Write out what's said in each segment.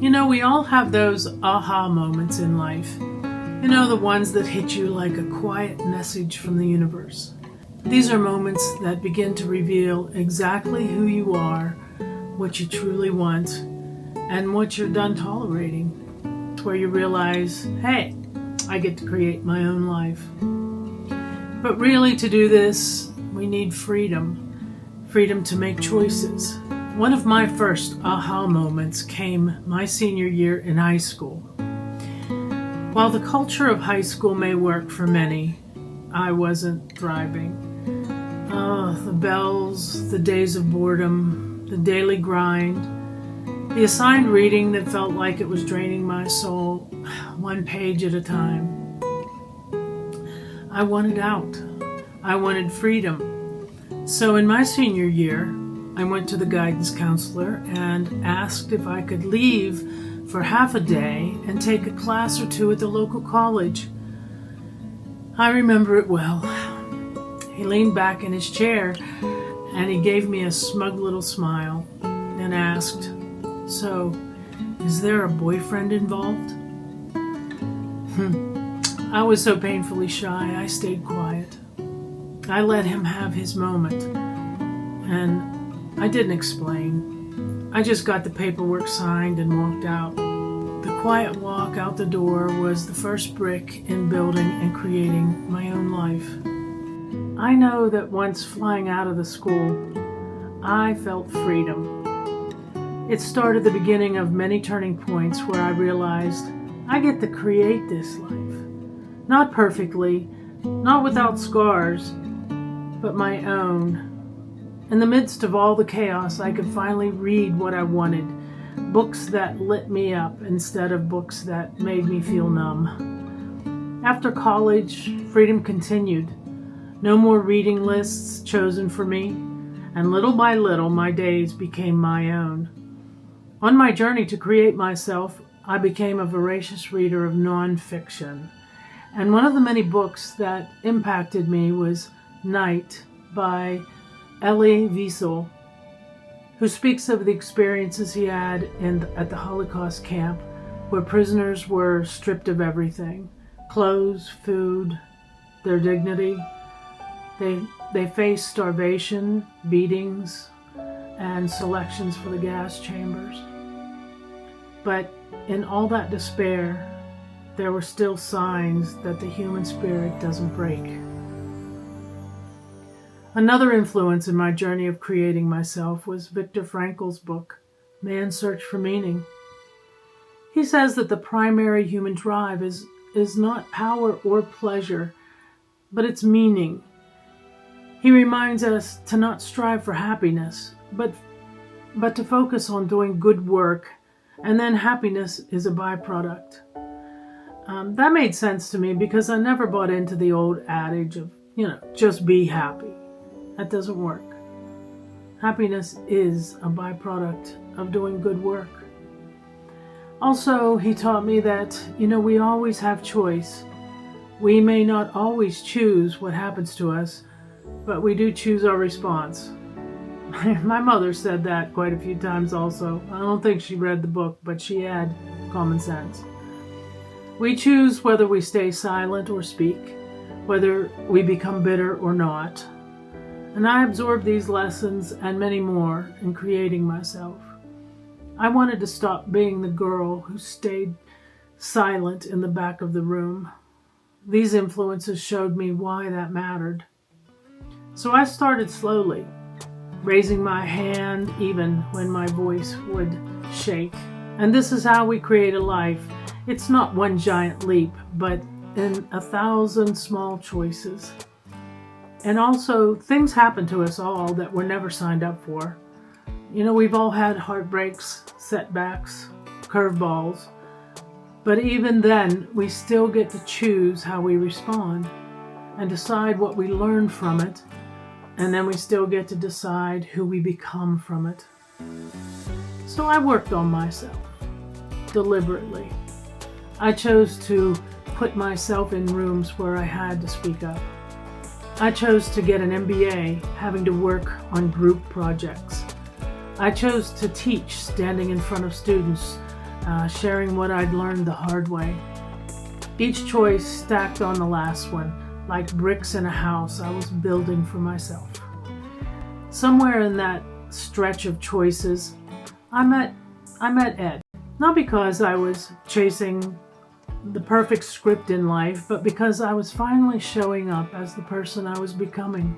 We all have those aha moments in life. The ones that hit you like a quiet message from the universe. These are moments that begin to reveal exactly who you are, what you truly want, and what you're done tolerating. It's where you realize, hey, I get to create my own life. But really, to do this, we need freedom. Freedom to make choices. One of my first aha moments came my senior year in high school. While the culture of high school may work for many, I wasn't thriving. The bells, the days of boredom, the daily grind, the assigned reading that felt like it was draining my soul, one page at a time. I wanted out. I wanted freedom. So in my senior year, I went to the guidance counselor and asked if I could leave for half a day and take a class or two at the local college. I remember it well. He leaned back in his chair and he gave me a smug little smile and asked, "So, is there a boyfriend involved?" I was so painfully shy, I stayed quiet. I let him have his moment, and I didn't explain. I just got the paperwork signed and walked out. The quiet walk out the door was the first brick in building and creating my own life. I know that once flying out of the school, I felt freedom. It started the beginning of many turning points where I realized I get to create this life. Not perfectly, not without scars, but my own. In the midst of all the chaos, I could finally read what I wanted, books that lit me up instead of books that made me feel numb. After college, freedom continued. No more reading lists chosen for me, and little by little, my days became my own. On my journey to create myself, I became a voracious reader of nonfiction, and one of the many books that impacted me was Night by Elie Wiesel, who speaks of the experiences he had at the Holocaust camp, where prisoners were stripped of everything: clothes, food, their dignity. They faced starvation, beatings, and selections for the gas chambers. But in all that despair, there were still signs that the human spirit doesn't break. Another influence in my journey of creating myself was Viktor Frankl's book, Man's Search for Meaning. He says that the primary human drive is not power or pleasure, but it's meaning. He reminds us to not strive for happiness, but to focus on doing good work, and then happiness is a byproduct. That made sense to me because I never bought into the old adage of, just be happy. That doesn't work. Happiness is a byproduct of doing good work. Also, he taught me that, we always have choice. We may not always choose what happens to us, but we do choose our response. My mother said that quite a few times also. I don't think she read the book, but she had common sense. We choose whether we stay silent or speak, whether we become bitter or not. And I absorbed these lessons and many more in creating myself. I wanted to stop being the girl who stayed silent in the back of the room. These influences showed me why that mattered. So I started slowly, raising my hand even when my voice would shake. And this is how we create a life. It's not one giant leap, but in 1,000 small choices. And also, things happen to us all that we're never signed up for. We've all had heartbreaks, setbacks, curveballs. But even then, we still get to choose how we respond and decide what we learn from it. And then we still get to decide who we become from it. So I worked on myself, deliberately. I chose to put myself in rooms where I had to speak up. I chose to get an MBA, having to work on group projects. I chose to teach, standing in front of students sharing what I'd learned the hard way. Each choice stacked on the last one, like bricks in a house I was building for myself. Somewhere in that stretch of choices, I met Ed. Not because I was chasing the perfect script in life, but because I was finally showing up as the person I was becoming.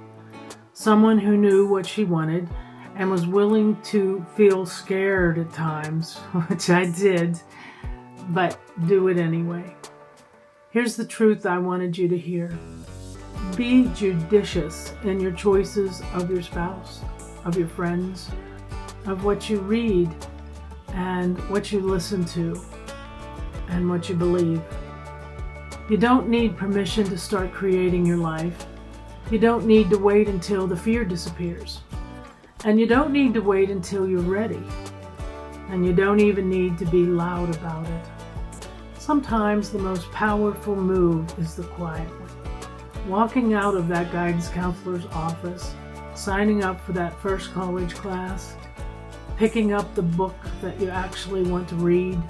Someone who knew what she wanted and was willing to feel scared at times, which I did, but do it anyway. Here's the truth I wanted you to hear. Be judicious in your choices of your spouse, of your friends, of what you read, and what you listen to, and what you believe. You don't need permission to start creating your life. You don't need to wait until the fear disappears. And you don't need to wait until you're ready. And you don't even need to be loud about it. Sometimes the most powerful move is the quiet one. Walking out of that guidance counselor's office, signing up for that first college class, picking up the book that you actually want to read,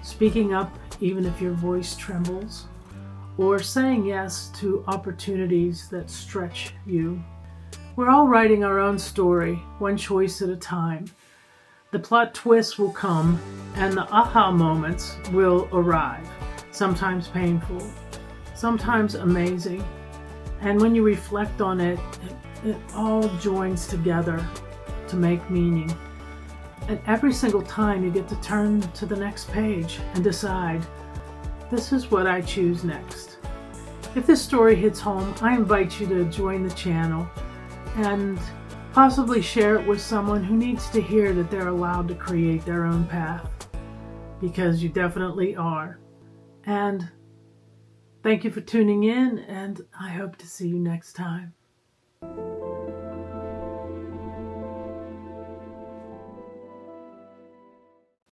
speaking up even if your voice trembles, or saying yes to opportunities that stretch you. We're all writing our own story, one choice at a time. The plot twists will come, and the aha moments will arrive, sometimes painful, sometimes amazing. And when you reflect on it, it all joins together to make meaning. And every single time you get to turn to the next page and decide, this is what I choose next. If this story hits home, I invite you to join the channel and possibly share it with someone who needs to hear that they're allowed to create their own path, because you definitely are. And thank you for tuning in, and I hope to see you next time.